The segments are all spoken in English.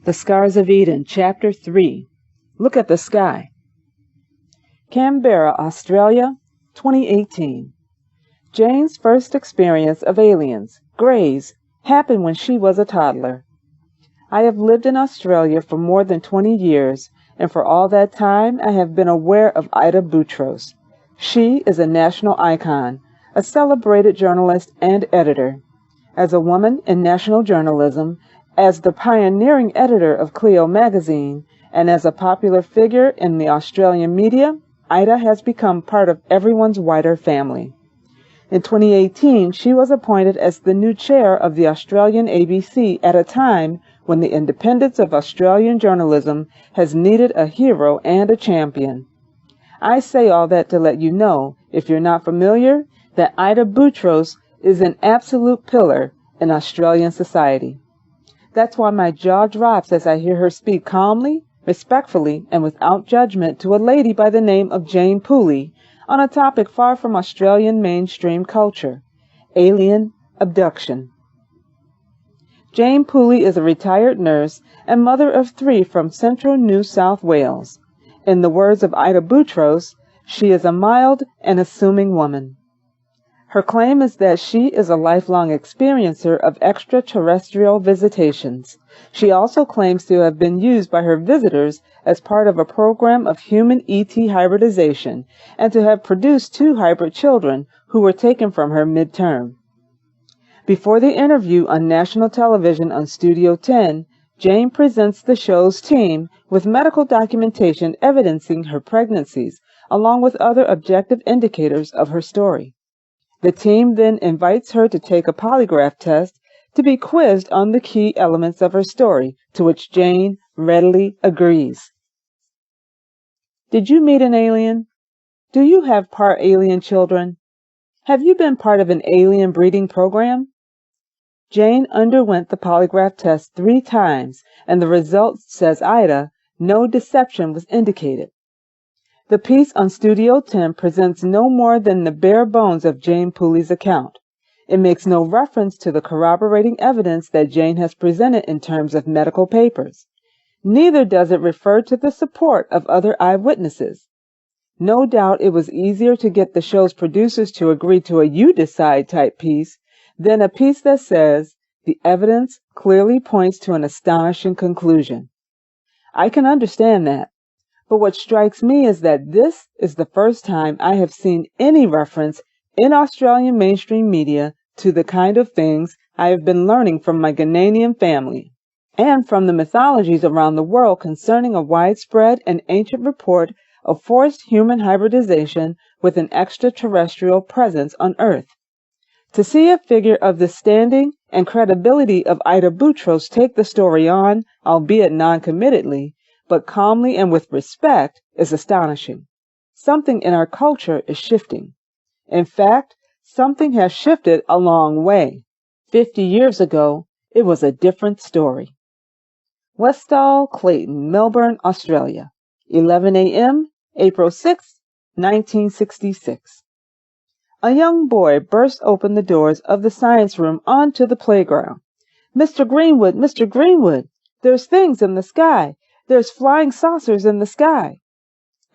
The Scars of Eden, Chapter 3. Look at the Sky. Canberra, Australia, 2018. Jane's first experience of aliens, greys, happened when she was a toddler. I have lived in Australia for more than 20 years, and for all that time I have been aware of Ita Boutros. She is a national icon, a celebrated journalist and editor. As a woman in national journalism, as the pioneering editor of Clio magazine, and as a popular figure in the Australian media, Ita has become part of everyone's wider family. In 2018, she was appointed as the new chair of the Australian ABC at a time when the independence of Australian journalism has needed a hero and a champion. I say all that to let you know, if you're not familiar, that Ita Boutros is an absolute pillar in Australian society. That's why my jaw drops as I hear her speak calmly, respectfully, and without judgment to a lady by the name of Jane Pooley on a topic far from Australian mainstream culture: alien abduction. Jane Pooley is a retired nurse and mother of 3 from central New South Wales. In the words of Ita Boutros, she is a mild and assuming woman. Her claim is that she is a lifelong experiencer of extraterrestrial visitations. She also claims to have been used by her visitors as part of a program of human ET hybridization and to have produced 2 hybrid children who were taken from her midterm. Before the interview on national television on Studio 10, Jane presents the show's team with medical documentation evidencing her pregnancies, along with other objective indicators of her story. The team then invites her to take a polygraph test to be quizzed on the key elements of her story, to which Jane readily agrees. Did you meet an alien? Do you have part alien children? Have you been part of an alien breeding program? Jane underwent the polygraph test 3 times, and the result says Ita, no deception was indicated. The piece on Studio 10 presents no more than the bare bones of Jane Pooley's account. It makes no reference to the corroborating evidence that Jane has presented in terms of medical papers. Neither does it refer to the support of other eyewitnesses. No doubt it was easier to get the show's producers to agree to a "you decide" type piece than a piece that says, "the evidence clearly points to an astonishing conclusion." I can understand that. But what strikes me is that this is the first time I have seen any reference in Australian mainstream media to the kind of things I have been learning from my Ghanaian family and from the mythologies around the world concerning a widespread and ancient report of forced human hybridization with an extraterrestrial presence on Earth. To see a figure of the standing and credibility of Ita Boutros take the story on, albeit non-committedly, but calmly and with respect, is astonishing. Something in our culture is shifting. In fact, something has shifted a long way. 50 years ago, it was a different story. Westall Clayton, Melbourne, Australia, 11 a.m., April 6, 1966. A young boy burst open the doors of the science room onto the playground. "Mr. Greenwood, Mr. Greenwood, there's things in the sky. There's flying saucers in the sky."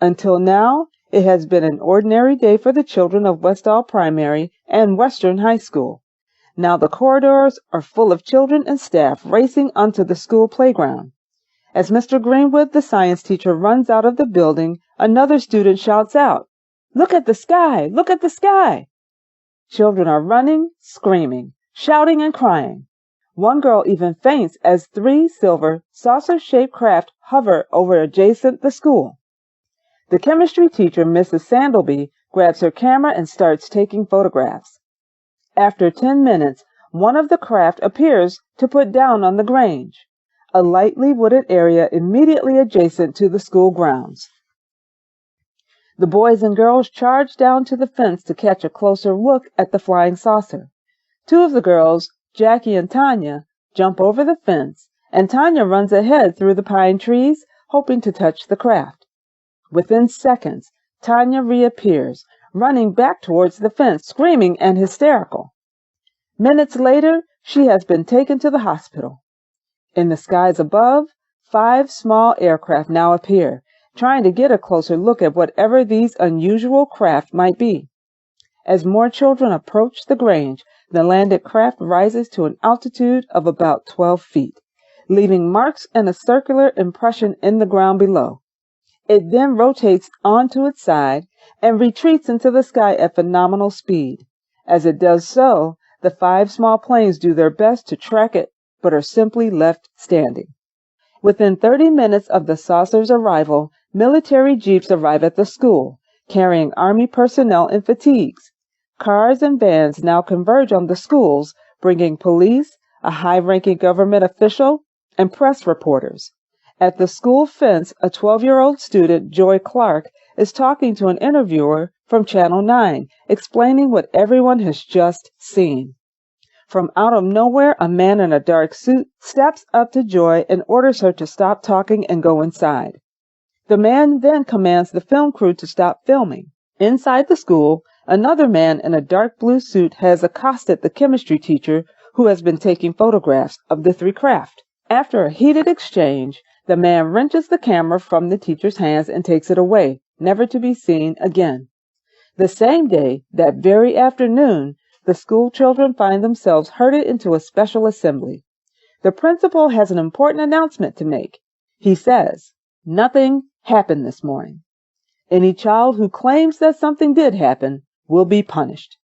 Until now, it has been an ordinary day for the children of Westall Primary and Western High School. Now the corridors are full of children and staff racing onto the school playground. As Mr. Greenwood, the science teacher, runs out of the building, another student shouts out, "Look at the sky! Look at the sky!" Children are running, screaming, shouting, and crying. One girl even faints as 3 silver, saucer-shaped craft hover over adjacent the school. The chemistry teacher, Mrs. Sandleby, grabs her camera and starts taking photographs. After 10 minutes, one of the craft appears to put down on the Grange, a lightly wooded area immediately adjacent to the school grounds. The boys and girls charge down to the fence to catch a closer look at the flying saucer. 2 of the girls, Jackie and Tanya, jump over the fence, and Tanya runs ahead through the pine trees, hoping to touch the craft. Within seconds, Tanya reappears, running back towards the fence, screaming and hysterical. Minutes later, she has been taken to the hospital. In the skies above, 5 small aircraft now appear, trying to get a closer look at whatever these unusual craft might be. As more children approach the Grange, the landed craft rises to an altitude of about 12 feet, leaving marks and a circular impression in the ground below. It then rotates onto its side and retreats into the sky at phenomenal speed. As it does so, the 5 small planes do their best to track it, but are simply left standing. Within 30 minutes of the saucer's arrival, military jeeps arrive at the school, carrying Army personnel in fatigues. Cars and vans now converge on the schools, bringing police, a high-ranking government official, and press reporters. At the school fence, a 12-year-old student, Joy Clark, is talking to an interviewer from Channel 9, explaining what everyone has just seen. From out of nowhere, a man in a dark suit steps up to Joy and orders her to stop talking and go inside. The man then commands the film crew to stop filming. Inside the school, another man in a dark blue suit has accosted the chemistry teacher who has been taking photographs of the 3 craft. After a heated exchange, the man wrenches the camera from the teacher's hands and takes it away, never to be seen again. The same day, that very afternoon, the school children find themselves herded into a special assembly. The principal has an important announcement to make. He says, "Nothing happened this morning. Any child who claims that something did happen will be punished."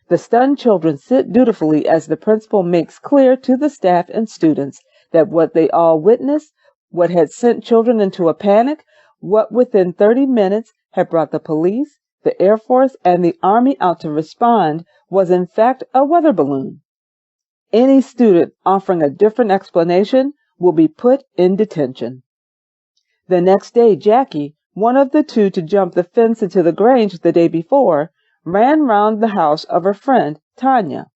The stunned children sit dutifully as the principal makes clear to the staff and students that what they all witnessed, what had sent children into a panic, what within 30 minutes had brought the police, the Air Force, and the Army out to respond, was in fact a weather balloon. Any student offering a different explanation will be put in detention. The next day, Jackie, one of the 2 to jump the fence into the Grange the day before, ran round the house of her friend, Tanya,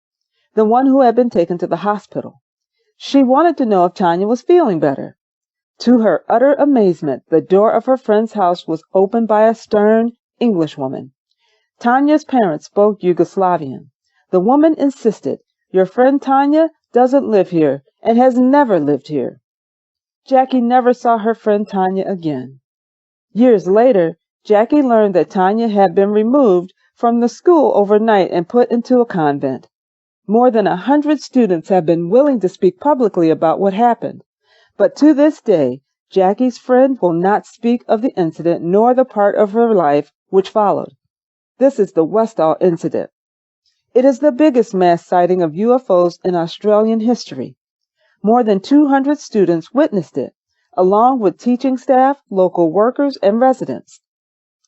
the one who had been taken to the hospital. She wanted to know if Tanya was feeling better. To her utter amazement, the door of her friend's house was opened by a stern Englishwoman. Tanya's parents spoke Yugoslavian. The woman insisted, "Your friend Tanya doesn't live here and has never lived here." Jackie never saw her friend Tanya again. Years later, Jackie learned that Tanya had been removed from the school overnight and put into a convent. More than 100 students have been willing to speak publicly about what happened, but to this day, Jackie's friend will not speak of the incident nor the part of her life which followed. This is the Westall incident. It is the biggest mass sighting of UFOs in Australian history. More than 200 students witnessed it, along with teaching staff, local workers, and residents.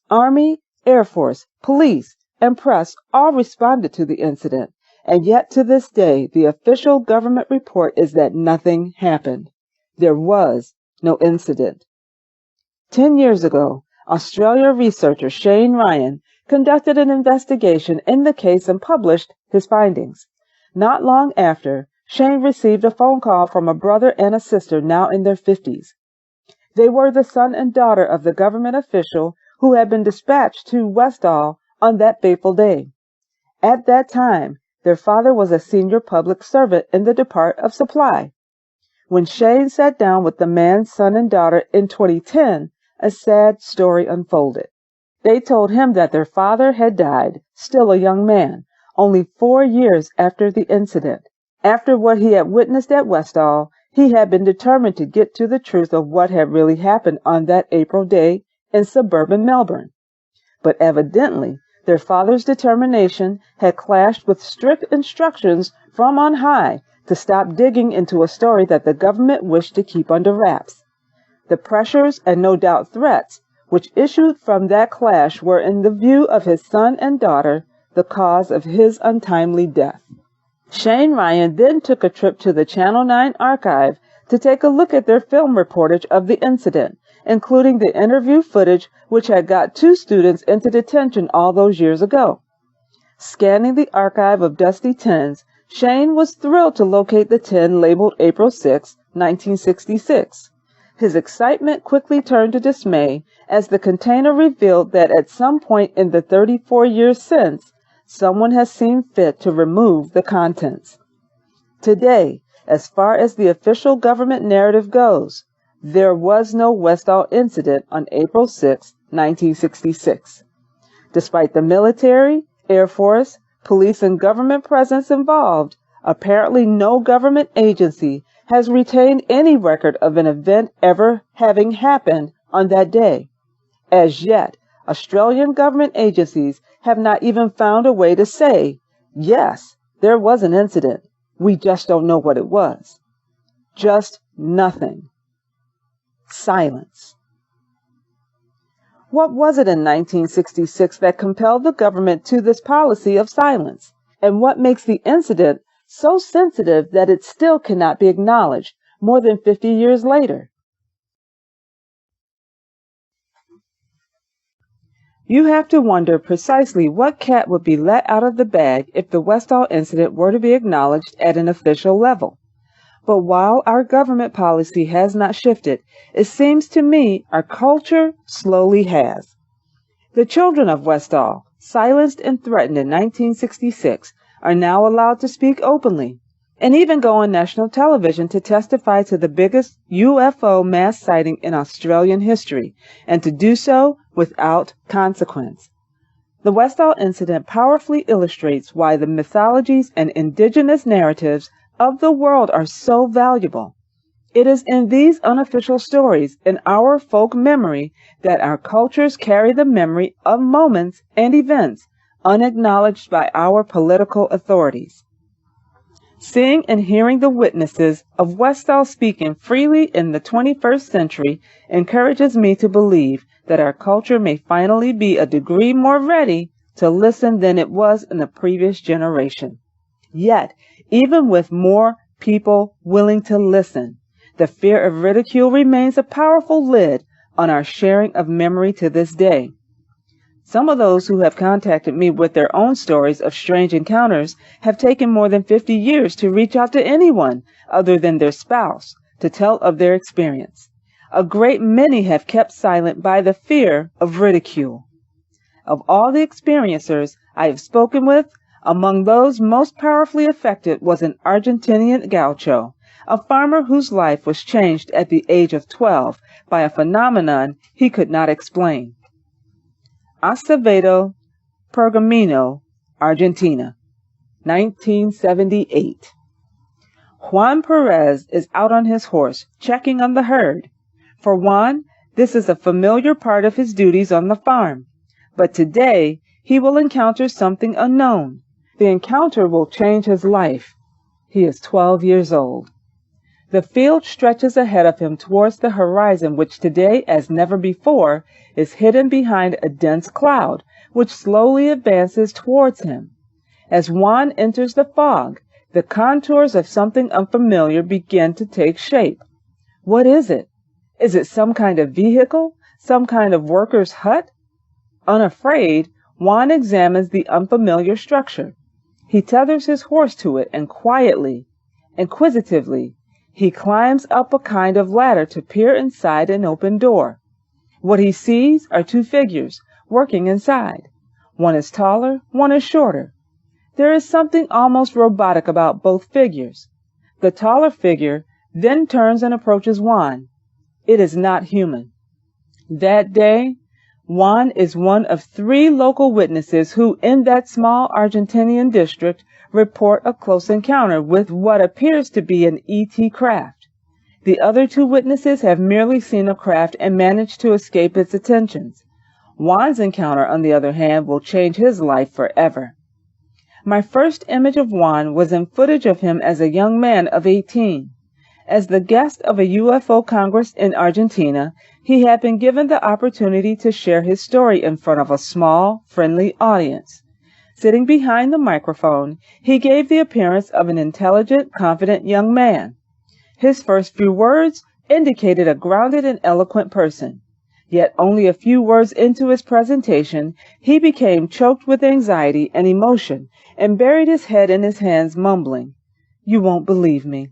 Army, Air Force, police, and press all responded to the incident, and yet to this day, the official government report is that nothing happened. There was no incident. 10 years ago, Australia researcher Shane Ryan conducted an investigation in the case and published his findings. Not long after, Shane received a phone call from a brother and a sister now in their 50s. They were the son and daughter of the government official who had been dispatched to Westall on that fateful day. At that time, their father was a senior public servant in the Department of Supply. When Shane sat down with the man's son and daughter in 2010, a sad story unfolded. They told him that their father had died, still a young man, only 4 years after the incident. After what he had witnessed at Westall, he had been determined to get to the truth of what had really happened on that April day in suburban Melbourne. But evidently, their father's determination had clashed with strict instructions from on high to stop digging into a story that the government wished to keep under wraps. The pressures and no doubt threats which issued from that clash were, in the view of his son and daughter, the cause of his untimely death. Shane Ryan then took a trip to the Channel 9 archive to take a look at their film reportage of the incident, including the interview footage which had got 2 students into detention all those years ago. Scanning the archive of dusty tins, Shane was thrilled to locate the tin labeled April 6, 1966. His excitement quickly turned to dismay as the container revealed that at some point in the 34 years since, someone has seen fit to remove the contents. Today, as far as the official government narrative goes, There was no Westall incident on April 6, 1966. Despite the military, Air Force, police, and government presence involved, apparently no government agency has retained any record of an event ever having happened on that day. As yet, Australian government agencies have not even found a way to say, yes, there was an incident. We just don't know what it was. Just nothing. Silence. What was it in 1966 that compelled the government to this policy of silence? And what makes the incident so sensitive that it still cannot be acknowledged more than 50 years later? You have to wonder precisely what cat would be let out of the bag if the Westall incident were to be acknowledged at an official level. But while our government policy has not shifted, it seems to me our culture slowly has. The children of Westall, silenced and threatened in 1966, are now allowed to speak openly, and even go on national television to testify to the biggest UFO mass sighting in Australian history, and to do so without consequence. The Westall incident powerfully illustrates why the mythologies and indigenous narratives of the world are so valuable. It is in these unofficial stories, in our folk memory, that our cultures carry the memory of moments and events unacknowledged by our political authorities. Seeing and hearing the witnesses of Westall speaking freely in the 21st century encourages me to believe that our culture may finally be a degree more ready to listen than it was in the previous generation. Yet, even with more people willing to listen, the fear of ridicule remains a powerful lid on our sharing of memory to this day. Some of those who have contacted me with their own stories of strange encounters have taken more than 50 years to reach out to anyone other than their spouse to tell of their experience. A great many have kept silent by the fear of ridicule. Of all the experiencers I have spoken with, among those most powerfully affected was an Argentinian gaucho, a farmer whose life was changed at the age of 12 by a phenomenon he could not explain. Acevedo, Pergamino, Argentina, 1978. Juan Perez is out on his horse, checking on the herd. For Juan, this is a familiar part of his duties on the farm. But today, he will encounter something unknown. The encounter will change his life. He is 12 years old. The field stretches ahead of him towards the horizon, which today, as never before, is hidden behind a dense cloud, which slowly advances towards him. As Juan enters the fog, the contours of something unfamiliar begin to take shape. What is it? Is it some kind of vehicle? Some kind of worker's hut? Unafraid, Juan examines the unfamiliar structure. He tethers his horse to it, and quietly, inquisitively, he climbs up a kind of ladder to peer inside an open door. What he sees are two figures working inside. One is taller, one is shorter. There is something almost robotic about both figures. The taller figure then turns and approaches Juan. It is not human. That day, Juan is one of 3 local witnesses who, in that small Argentinian district, report a close encounter with what appears to be an ET craft. The other 2 witnesses have merely seen a craft and managed to escape its attentions. Juan's encounter, on the other hand, will change his life forever. My first image of Juan was in footage of him as a young man of 18. As the guest of a UFO Congress in Argentina, he had been given the opportunity to share his story in front of a small, friendly audience. Sitting behind the microphone, he gave the appearance of an intelligent, confident young man. His first few words indicated a grounded and eloquent person. Yet only a few words into his presentation, he became choked with anxiety and emotion and buried his head in his hands, mumbling, "You won't believe me."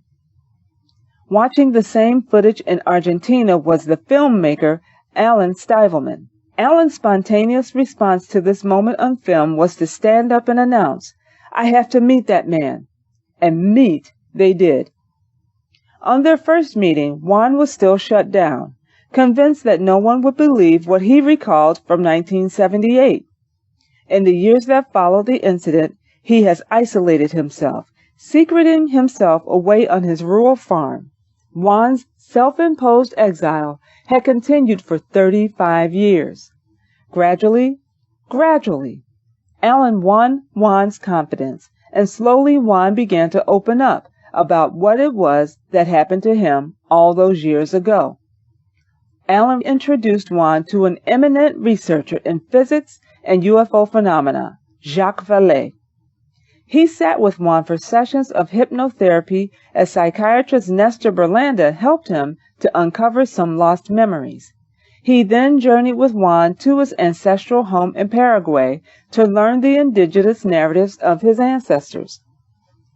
Watching the same footage in Argentina was the filmmaker Alan Stivelman. Alan's spontaneous response to this moment on film was to stand up and announce, "I have to meet that man." And meet they did. On their first meeting, Juan was still shut down, convinced that no one would believe what he recalled from 1978. In the years that followed the incident, he has isolated himself, secreting himself away on his rural farm. Juan's self-imposed exile had continued for 35 years. Gradually, Alan won Juan's confidence, and slowly Juan began to open up about what it was that happened to him all those years ago. Alan introduced Juan to an eminent researcher in physics and UFO phenomena, Jacques Vallée. He sat with Juan for sessions of hypnotherapy as psychiatrist Nestor Berlanda helped him to uncover some lost memories. He then journeyed with Juan to his ancestral home in Paraguay to learn the indigenous narratives of his ancestors.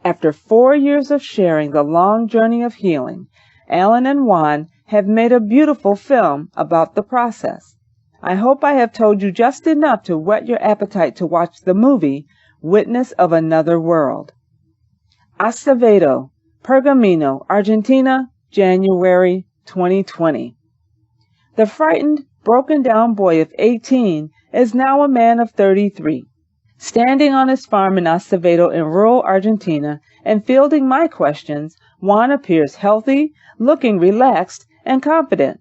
After 4 years of sharing the long journey of healing, Alan and Juan have made a beautiful film about the process. I hope I have told you just enough to whet your appetite to watch the movie Witness of Another World. Acevedo, Pergamino, Argentina, January 2020. The frightened, broken-down boy of 18 is now a man of 33, standing on his farm in Acevedo in rural Argentina and fielding my questions. Juan appears healthy, looking relaxed and confident.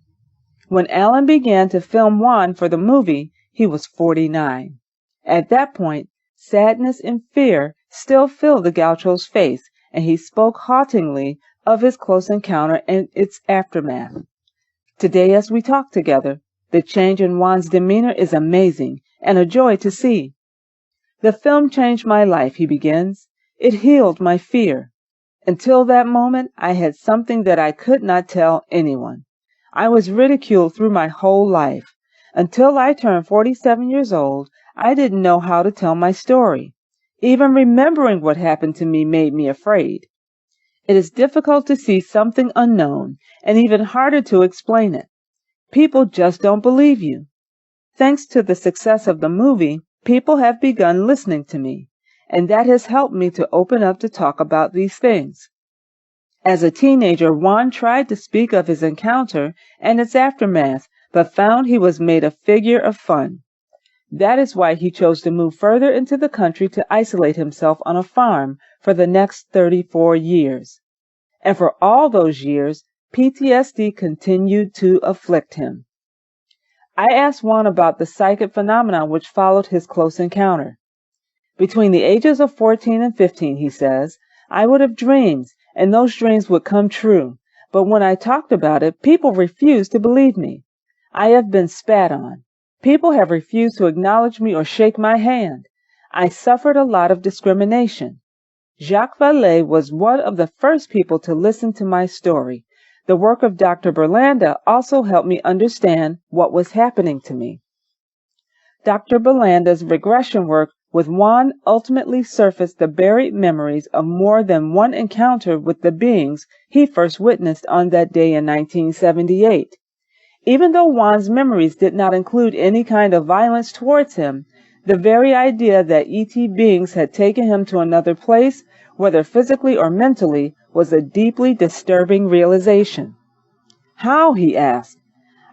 When Alan began to film Juan for the movie, he was 49. At that point, sadness and fear still filled the gaucho's face, and he spoke haltingly of his close encounter and its aftermath. Today, as we talk together, the change in Juan's demeanor is amazing and a joy to see. The film changed my life, he begins. It healed my fear. Until that moment, I had something that I could not tell anyone. I was ridiculed through my whole life. Until I turned 47 years old, I didn't know how to tell my story. Even remembering what happened to me made me afraid. It is difficult to see something unknown, and even harder to explain it. People just don't believe you. Thanks to the success of the movie, people have begun listening to me, and that has helped me to open up to talk about these things. As a teenager, Juan tried to speak of his encounter and its aftermath, but found he was made a figure of fun. That is why he chose to move further into the country to isolate himself on a farm for the next 34 years. And for all those years, PTSD continued to afflict him. I asked Juan about the psychic phenomena which followed his close encounter. Between the ages of 14 and 15, he says, I would have dreams, and those dreams would come true. But when I talked about it, people refused to believe me. I have been spat on. People have refused to acknowledge me or shake my hand. I suffered a lot of discrimination. Jacques Vallée was one of the first people to listen to my story. The work of Dr. Berlanda also helped me understand what was happening to me. Dr. Berlanda's regression work with Juan ultimately surfaced the buried memories of more than one encounter with the beings he first witnessed on that day in 1978. Even though Juan's memories did not include any kind of violence towards him, the very idea that ET beings had taken him to another place, whether physically or mentally, was a deeply disturbing realization. How? He asked.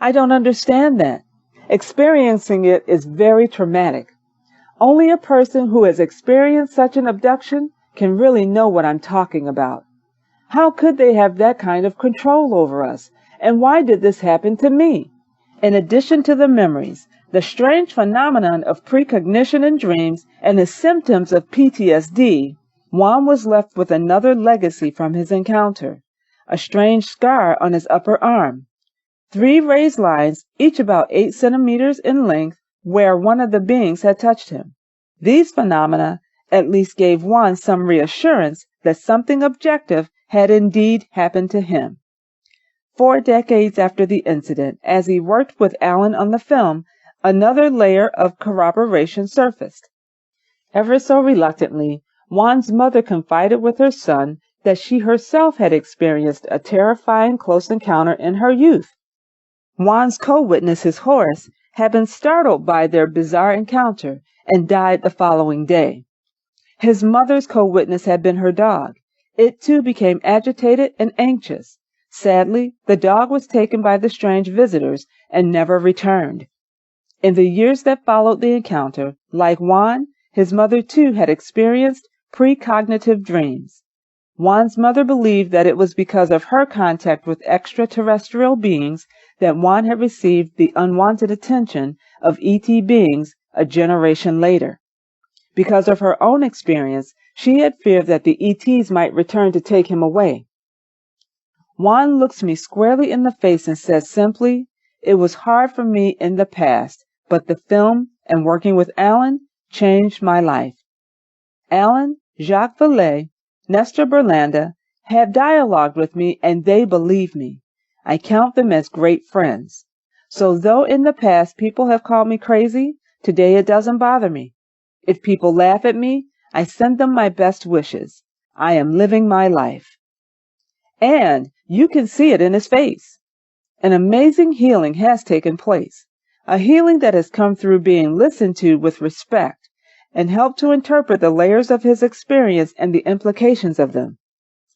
I don't understand that. Experiencing it is very traumatic. Only a person who has experienced such an abduction can really know what I'm talking about. How could they have that kind of control over us? And why did this happen to me? In addition to the memories, the strange phenomenon of precognition in dreams, and the symptoms of PTSD, Juan was left with another legacy from his encounter, a strange scar on his upper arm. 3 raised lines, each about 8 centimeters in length, where one of the beings had touched him. These phenomena at least gave Juan some reassurance that something objective had indeed happened to him. 4 decades after the incident, as he worked with Alan on the film, another layer of corroboration surfaced. Ever so reluctantly, Juan's mother confided with her son that she herself had experienced a terrifying close encounter in her youth. Juan's co-witness, his horse, had been startled by their bizarre encounter and died the following day. His mother's co-witness had been her dog. It too became agitated and anxious. Sadly, the dog was taken by the strange visitors and never returned. In the years that followed the encounter, like Juan, his mother too had experienced precognitive dreams. Juan's mother believed that it was because of her contact with extraterrestrial beings that Juan had received the unwanted attention of ET beings a generation later. Because of her own experience, she had feared that the ETs might return to take him away. Juan looks me squarely in the face and says simply, "It was hard for me in the past, but the film and working with Alan changed my life." Alan, Jacques Vallée, Nestor Berlanda have dialogued with me and they believe me. I count them as great friends. So though in the past people have called me crazy, today it doesn't bother me. If people laugh at me, I send them my best wishes. I am living my life. And you can see it in his face. An amazing healing has taken place, a healing that has come through being listened to with respect and helped to interpret the layers of his experience and the implications of them.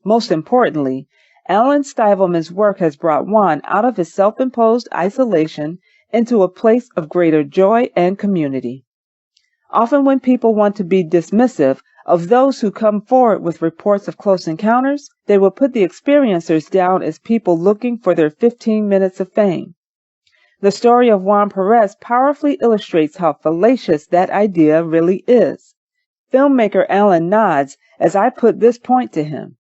Most importantly, Alan Stivelman's work has brought Juan out of his self-imposed isolation into a place of greater joy and community. Often when people want to be dismissive of those who come forward with reports of close encounters, they will put the experiencers down as people looking for their 15 minutes of fame. The story of Juan Perez powerfully illustrates how fallacious that idea really is. Filmmaker Alan nods as I put this point to him.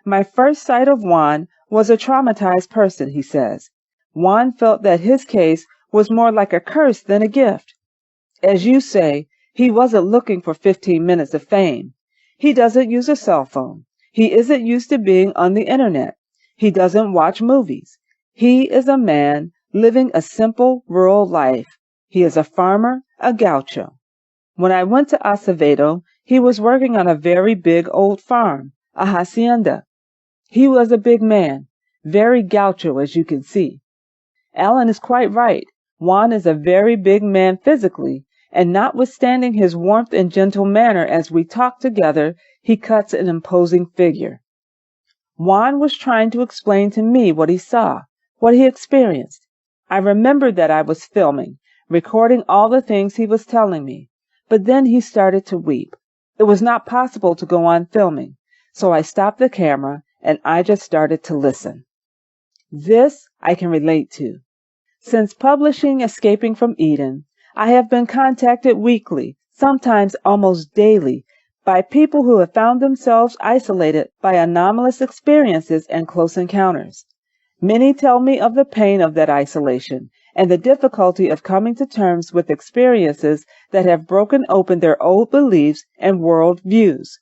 "My first sight of Juan was a traumatized person," he says. Juan felt that his case was more like a curse than a gift. As you say, he wasn't looking for 15 minutes of fame. He doesn't use a cell phone. He isn't used to being on the internet. He doesn't watch movies. He is a man living a simple rural life. He is a farmer, a gaucho. When I went to Acevedo, he was working on a very big old farm, a hacienda. He was a big man, very gaucho as you can see. Alan is quite right. Juan is a very big man physically, and notwithstanding his warmth and gentle manner as we talk together, he cuts an imposing figure. Juan was trying to explain to me what he saw, what he experienced. I remembered that I was filming, recording all the things he was telling me, but then he started to weep. It was not possible to go on filming, so I stopped the camera and I just started to listen. This I can relate to. Since publishing Escaping from Eden, I have been contacted weekly, sometimes almost daily, by people who have found themselves isolated by anomalous experiences and close encounters. Many tell me of the pain of that isolation and the difficulty of coming to terms with experiences that have broken open their old beliefs and world views.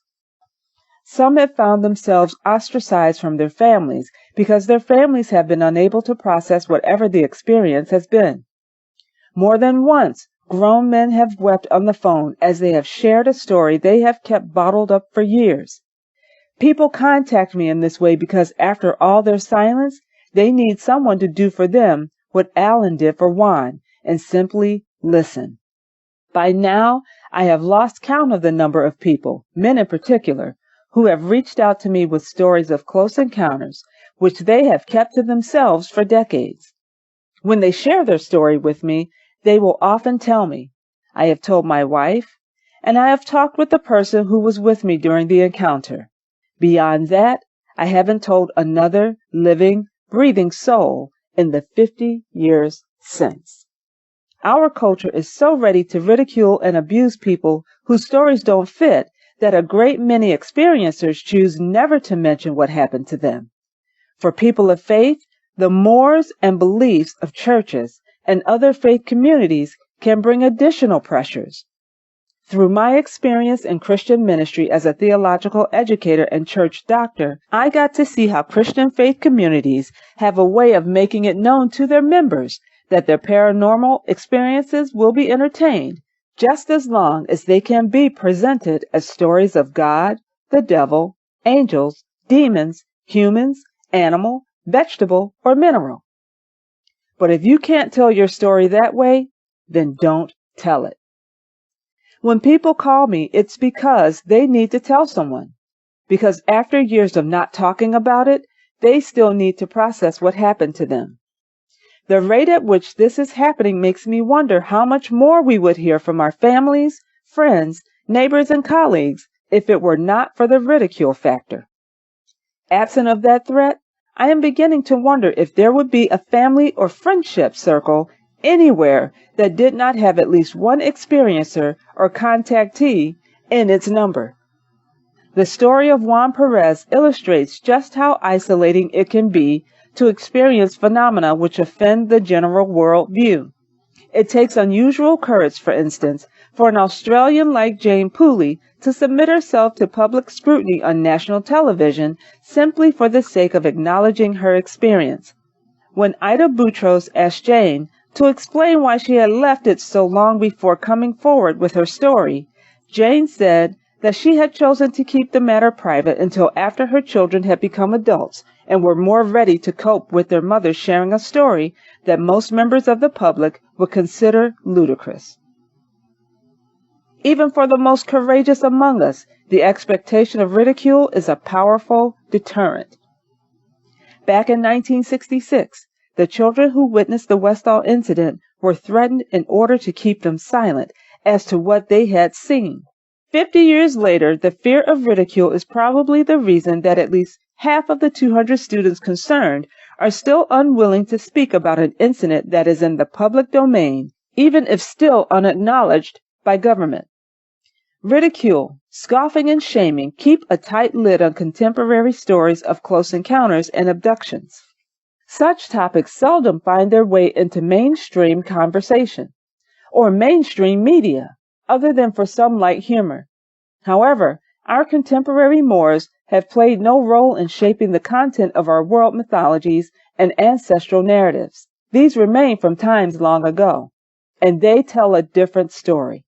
Some have found themselves ostracized from their families because their families have been unable to process whatever the experience has been. More than once, grown men have wept on the phone as they have shared a story they have kept bottled up for years. People contact me in this way because after all their silence, they need someone to do for them what Alan did for Juan, and simply listen. By now, I have lost count of the number of people, men in particular, who have reached out to me with stories of close encounters, which they have kept to themselves for decades. When they share their story with me, they will often tell me, "I have told my wife, and I have talked with the person who was with me during the encounter. Beyond that, I haven't told another living, breathing soul in the 50 years since." Our culture is so ready to ridicule and abuse people whose stories don't fit that a great many experiencers choose never to mention what happened to them. For people of faith, the mores and beliefs of churches and other faith communities can bring additional pressures. Through my experience in Christian ministry as a theological educator and church doctor, I got to see how Christian faith communities have a way of making it known to their members that their paranormal experiences will be entertained just as long as they can be presented as stories of God, the devil, angels, demons, humans, animal, vegetable, or mineral. But if you can't tell your story that way, then don't tell it. When people call me, it's because they need to tell someone. Because after years of not talking about it, they still need to process what happened to them. The rate at which this is happening makes me wonder how much more we would hear from our families, friends, neighbors, and colleagues if it were not for the ridicule factor. Absent of that threat, I am beginning to wonder if there would be a family or friendship circle anywhere that did not have at least one experiencer or contactee in its number. The story of Juan Perez illustrates just how isolating it can be to experience phenomena which offend the general world view. It takes unusual courage, for instance, for an Australian like Jane Pooley to submit herself to public scrutiny on national television simply for the sake of acknowledging her experience. When Ida Boutros asked Jane to explain why she had left it so long before coming forward with her story, Jane said that she had chosen to keep the matter private until after her children had become adults and were more ready to cope with their mother sharing a story that most members of the public would consider ludicrous. Even for the most courageous among us, the expectation of ridicule is a powerful deterrent. Back in 1966, the children who witnessed the Westall incident were threatened in order to keep them silent as to what they had seen. 50 years later, the fear of ridicule is probably the reason that at least half of the 200 students concerned are still unwilling to speak about an incident that is in the public domain, even if still unacknowledged by government. Ridicule, scoffing, and shaming keep a tight lid on contemporary stories of close encounters and abductions. Such topics seldom find their way into mainstream conversation or mainstream media, other than for some light humor. However, our contemporary Moors have played no role in shaping the content of our world mythologies and ancestral narratives. These remain from times long ago, and they tell a different story.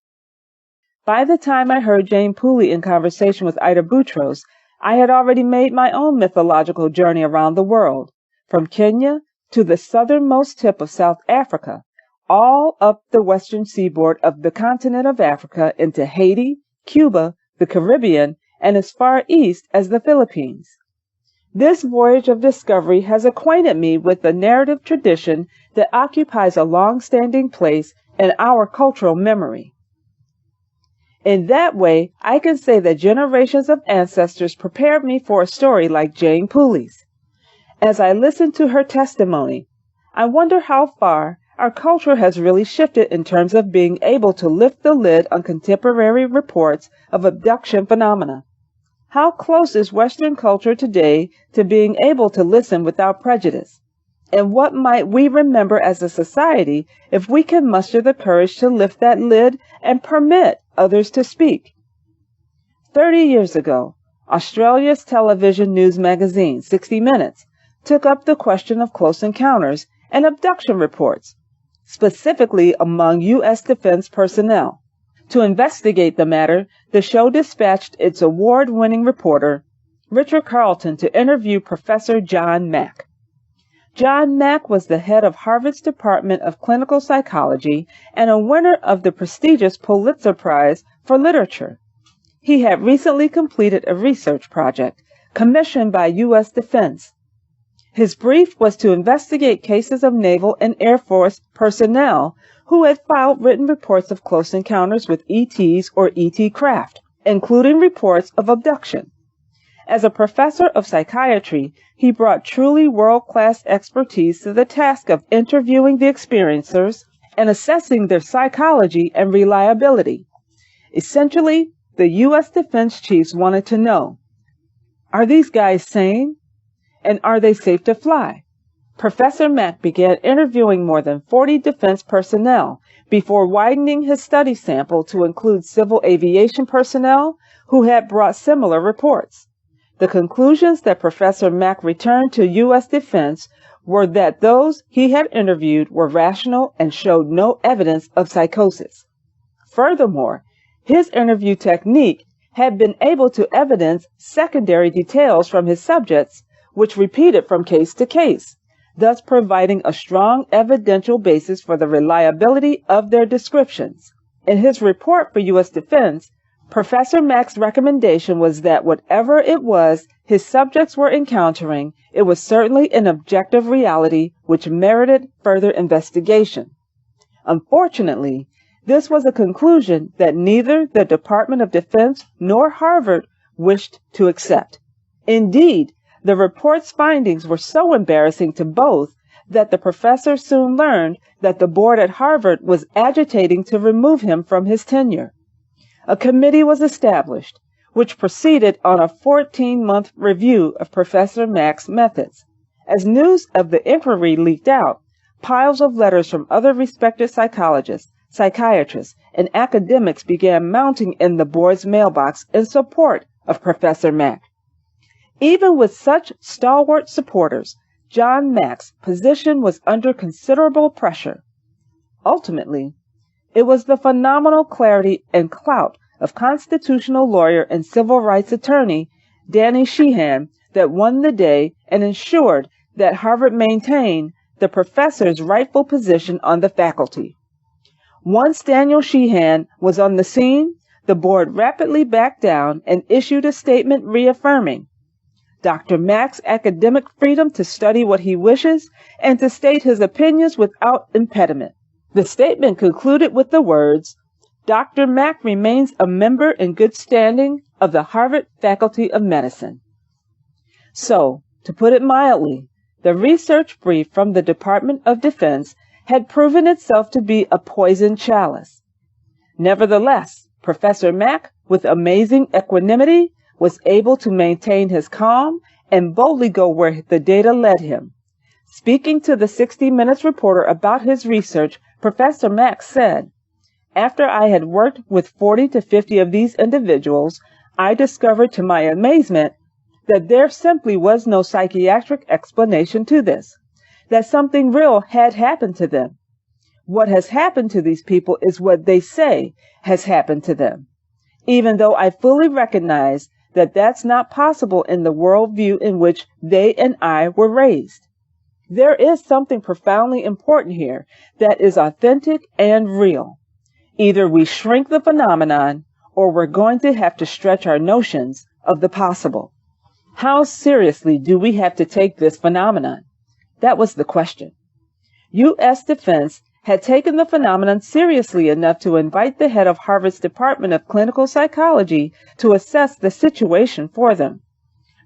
By the time I heard Jane Pooley in conversation with Ida Boutros, I had already made my own mythological journey around the world, from Kenya to the southernmost tip of South Africa, all up the western seaboard of the continent of Africa into Haiti, Cuba, the Caribbean, and as far east as the Philippines. This voyage of discovery has acquainted me with the narrative tradition that occupies a long-standing place in our cultural memory. In that way, I can say that generations of ancestors prepared me for a story like Jane Pooley's. As I listen to her testimony, I wonder how far our culture has really shifted in terms of being able to lift the lid on contemporary reports of abduction phenomena. How close is Western culture today to being able to listen without prejudice? And what might we remember as a society if we can muster the courage to lift that lid and permit others to speak? 30 years ago, Australia's television news magazine, 60 Minutes, took up the question of close encounters and abduction reports, specifically among U.S. defense personnel. To investigate the matter, the show dispatched its award-winning reporter, Richard Carlton, to interview Professor John Mack. John Mack was the head of Harvard's Department of Clinical Psychology and a winner of the prestigious Pulitzer Prize for Literature. He had recently completed a research project commissioned by U.S. Defense. His brief was to investigate cases of Naval and Air Force personnel who had filed written reports of close encounters with ETs or ET craft, including reports of abduction. As a professor of psychiatry, he brought truly world-class expertise to the task of interviewing the experiencers and assessing their psychology and reliability. Essentially, the U.S. defense chiefs wanted to know, are these guys sane? And are they safe to fly? Professor Mack began interviewing more than 40 defense personnel before widening his study sample to include civil aviation personnel who had brought similar reports. The conclusions that Professor Mack returned to U.S. Defense were that those he had interviewed were rational and showed no evidence of psychosis. Furthermore, his interview technique had been able to evidence secondary details from his subjects, which repeated from case to case, thus providing a strong evidential basis for the reliability of their descriptions. In his report for U.S. Defense, Professor Mack's recommendation was that whatever it was his subjects were encountering, it was certainly an objective reality which merited further investigation. Unfortunately, this was a conclusion that neither the Department of Defense nor Harvard wished to accept. Indeed, the report's findings were so embarrassing to both that the professor soon learned that the board at Harvard was agitating to remove him from his tenure. A committee was established, which proceeded on a 14-month review of Professor Mack's methods. As news of the inquiry leaked out, piles of letters from other respected psychologists, psychiatrists, and academics began mounting in the board's mailbox in support of Professor Mack. Even with such stalwart supporters, John Mack's position was under considerable pressure. Ultimately, it was the phenomenal clarity and clout of constitutional lawyer and civil rights attorney Danny Sheehan that won the day and ensured that Harvard maintained the professor's rightful position on the faculty. Once Daniel Sheehan was on the scene, the board rapidly backed down and issued a statement reaffirming Dr. Mack's academic freedom to study what he wishes and to state his opinions without impediment. The statement concluded with the words, Dr. Mack remains a member in good standing of the Harvard Faculty of Medicine. So, to put it mildly, the research brief from the Department of Defense had proven itself to be a poisoned chalice. Nevertheless, Professor Mack, with amazing equanimity, was able to maintain his calm and boldly go where the data led him. Speaking to the 60 Minutes reporter about his research, Professor Mack said, After I had worked with 40 to 50 of these individuals, I discovered to my amazement that there simply was no psychiatric explanation to this, that something real had happened to them. What has happened to these people is what they say has happened to them, even though I fully recognize that that's not possible in the worldview in which they and I were raised. There is something profoundly important here that is authentic and real. Either we shrink the phenomenon, or we're going to have to stretch our notions of the possible. How seriously do we have to take this phenomenon? That was the question. U.S. Defense had taken the phenomenon seriously enough to invite the head of Harvard's Department of Clinical Psychology to assess the situation for them.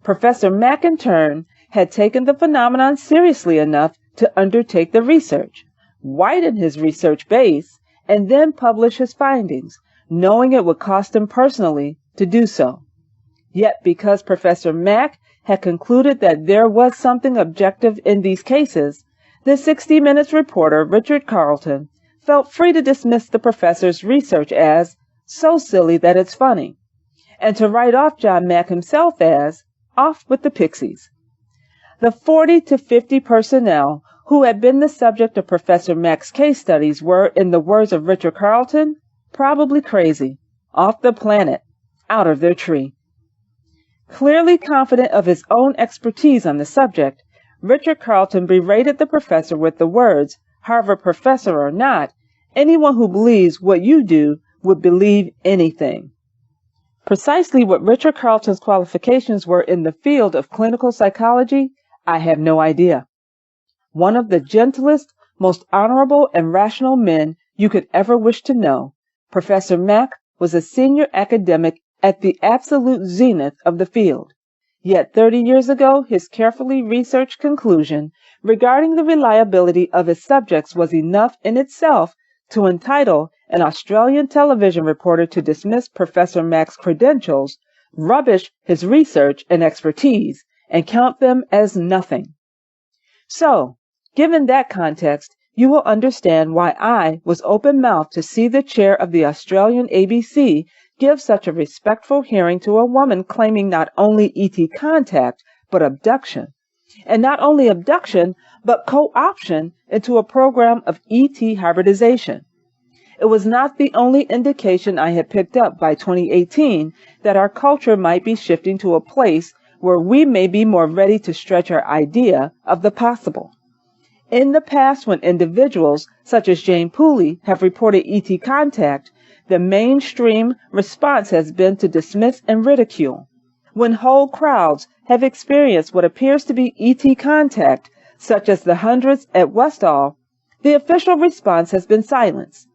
Professor Mack, in turn, had taken the phenomenon seriously enough to undertake the research, widen his research base, and then publish his findings, knowing it would cost him personally to do so. Yet because Professor Mack had concluded that there was something objective in these cases, the 60 Minutes reporter, Richard Carlton, felt free to dismiss the professor's research as so silly that it's funny, and to write off John Mack himself as off with the pixies. The 40 to 50 personnel who had been the subject of Professor Mack's case studies were, in the words of Richard Carlton, probably crazy, off the planet, out of their tree. Clearly confident of his own expertise on the subject, Richard Carlton berated the professor with the words, Harvard professor or not, anyone who believes what you do would believe anything. Precisely what Richard Carlton's qualifications were in the field of clinical psychology, I have no idea. One of the gentlest, most honorable and rational men you could ever wish to know, Professor Mack was a senior academic at the absolute zenith of the field. Yet 30 years ago, his carefully researched conclusion regarding the reliability of his subjects was enough in itself to entitle an Australian television reporter to dismiss Professor Mack's credentials, rubbish his research and expertise, and count them as nothing. So, given that context, you will understand why I was open-mouthed to see the chair of the Australian ABC give such a respectful hearing to a woman claiming not only ET contact, but abduction. And not only abduction, but co-option into a program of ET hybridization. It was not the only indication I had picked up by 2018 that our culture might be shifting to a place where we may be more ready to stretch our idea of the possible. In the past, when individuals such as Jane Pooley have reported ET contact, the mainstream response has been to dismiss and ridicule. When whole crowds have experienced what appears to be ET contact, such as the hundreds at Westall, the official response has been silence.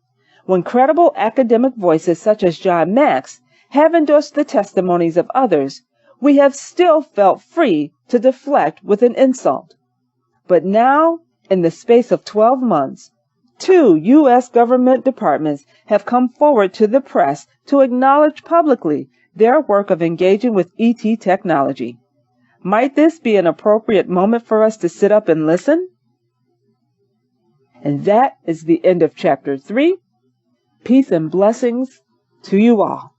When credible academic voices such as John Max have endorsed the testimonies of others, we have still felt free to deflect with an insult. But now, in the space of 12 months, 2 U.S. government departments have come forward to the press to acknowledge publicly their work of engaging with ET technology. Might this be an appropriate moment for us to sit up and listen? And that is the end of Chapter 3. Peace and blessings to you all.